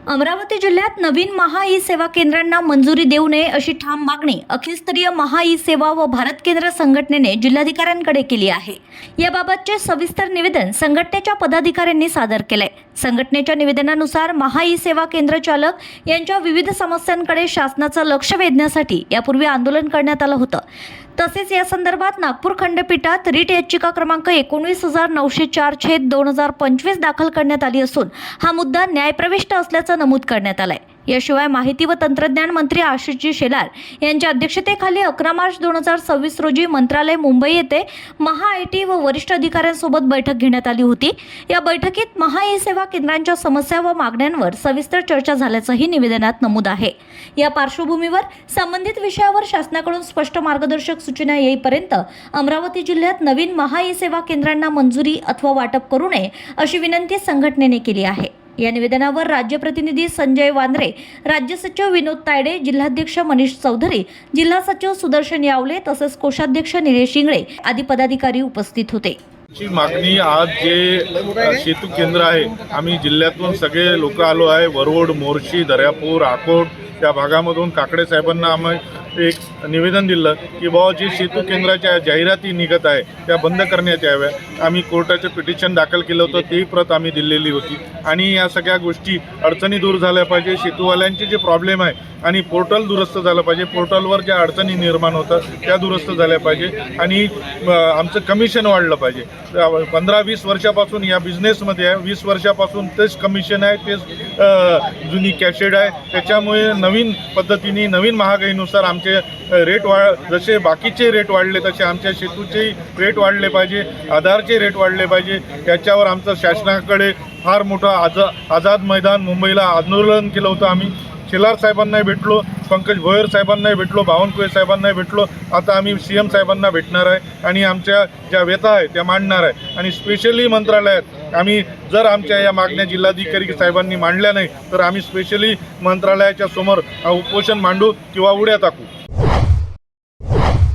अमरावती जिल्ह्यात नवीन महा ई सेवा केंद्रांना मंजुरी देऊ नये अशी ठाम मागणी अखिलस्तरीय महा ई सेवा व भारत केंद्र संघटनेने जिल्हाधिकाऱ्यांकडे केली आहे। याबाबतचे सविस्तर निवेदन संघटनेच्या पदाधिकाऱ्यांनी सादर केले। संघटनेच्या निवेदनानुसार महा ई सेवा केंद्र चालक यांच्या विविध समस्यांकडे शासनाचं लक्ष वेधण्यासाठी यापूर्वी आंदोलन करण्यात आलं होतं। तसेच या संदर्भात नागपूर खंडपीठात रिट याचिका क्रमांक 19,904/2025 दाखल करण्यात आली असून हा मुद्दा न्यायप्रविष्ट असल्याचं नमूद करण्यात आलंय। याशिवाय माहिती व तंत्रज्ञान मंत्री आशिषजी शेलार यांच्या अध्यक्षतेखाली 11 मार्च 2026 रोजी मंत्रालय मुंबई येथे महा आयटी व वरिष्ठ अधिकाऱ्यांसोबत बैठक घेण्यात आली होती। या बैठकीत महा ई सेवा केंद्रांच्या समस्या व मागण्यांवर सविस्तर चर्चा झाल्याचंही निवेदनात नमूद आहे। या पार्श्वभूमीवर संबंधित विषयावर शासनाकडून स्पष्ट मार्गदर्शक सूचना येईपर्यंत अमरावती जिल्ह्यात नवीन महा ई सेवा केंद्रांना मंजुरी अथवा वाटप करू नये अशी विनंती संघटनेने केली आहे। या निवेदनावर राज्य प्रतिनिधी संजय वांद्रे, राज्य सचिव विनोद तायडे, जिल्हाध्यक्ष मनीष चौधरी, जिल्हा सचिव सुदर्शन यावले तसेच कोषाध्यक्ष निलेश इंगळे आदी पदाधिकारी उपस्थित होते। ची मागणी आज जे सेतू केंद्र आहे, आम्ही जिल्ह्यातून सगळे लोक आलो आहे। वरवड, मोर्शी, दर्यापूर, आकोट या भागामधून काकडे साहेबांना आम्ही एक निवेदन दिलं की बाबा जे सेतू केंद्राच्या जाहिराती निघत आहे त्या बंद करण्यात याव्या। आम्ही कोर्टाचे पिटिशन दाखल केलं होतं, ती प्रत आम्ही दिलेली होती आणि या सगळ्या गोष्टी अडचणी दूर झाल्या पाहिजे। सेतूवाल्यांचे जे प्रॉब्लेम आहे आणि पोर्टल दुरुस्त झालं पाहिजे, पोर्टलवर ज्या अडचणी निर्माण होतात त्या दुरुस्त झाल्या पाहिजे आणि आमचं कमिशन वाढलं पाहिजे। 15-20 वर्षापासून या बिझनेसमध्ये आहे, 20 वर्षापासून तेच कमिशन आहे, तेच जुनी कॅशेड आहे। त्याच्यामुळे नवीन पद्धतीने नवीन महागाईनुसार आमचे रेट जसे बाकीचे रेट वाढले तसे आमच्या सेतूचे रेट वाढले पाहिजे, आधारचे रेट वाढले पाहिजे। त्याच्यावर आमचं शासनाकडे फार मोठं आझाद मैदान मुंबईला आंदोलन केलं होतं। आम्ही शेलार साहेबांनाही भेटलो, पंकज भोयर साहेबांनाही भेटलो, बावनकुळे साहेबांनाही भेटलो। आता आम्ही CM साहेबांना भेटणार आहे आणि आमच्या ज्या व्यथा आहे त्या मांडणार आहे आणि स्पेशली मंत्रालयात आम्ही जर आमच्या या मागण्या जिल्हाधिकारी साहेबांनी मांडल्या नाही तर आम्ही स्पेशली मंत्रालयाच्या समोर उपोषण मांडू किंवा उड्या टाकू।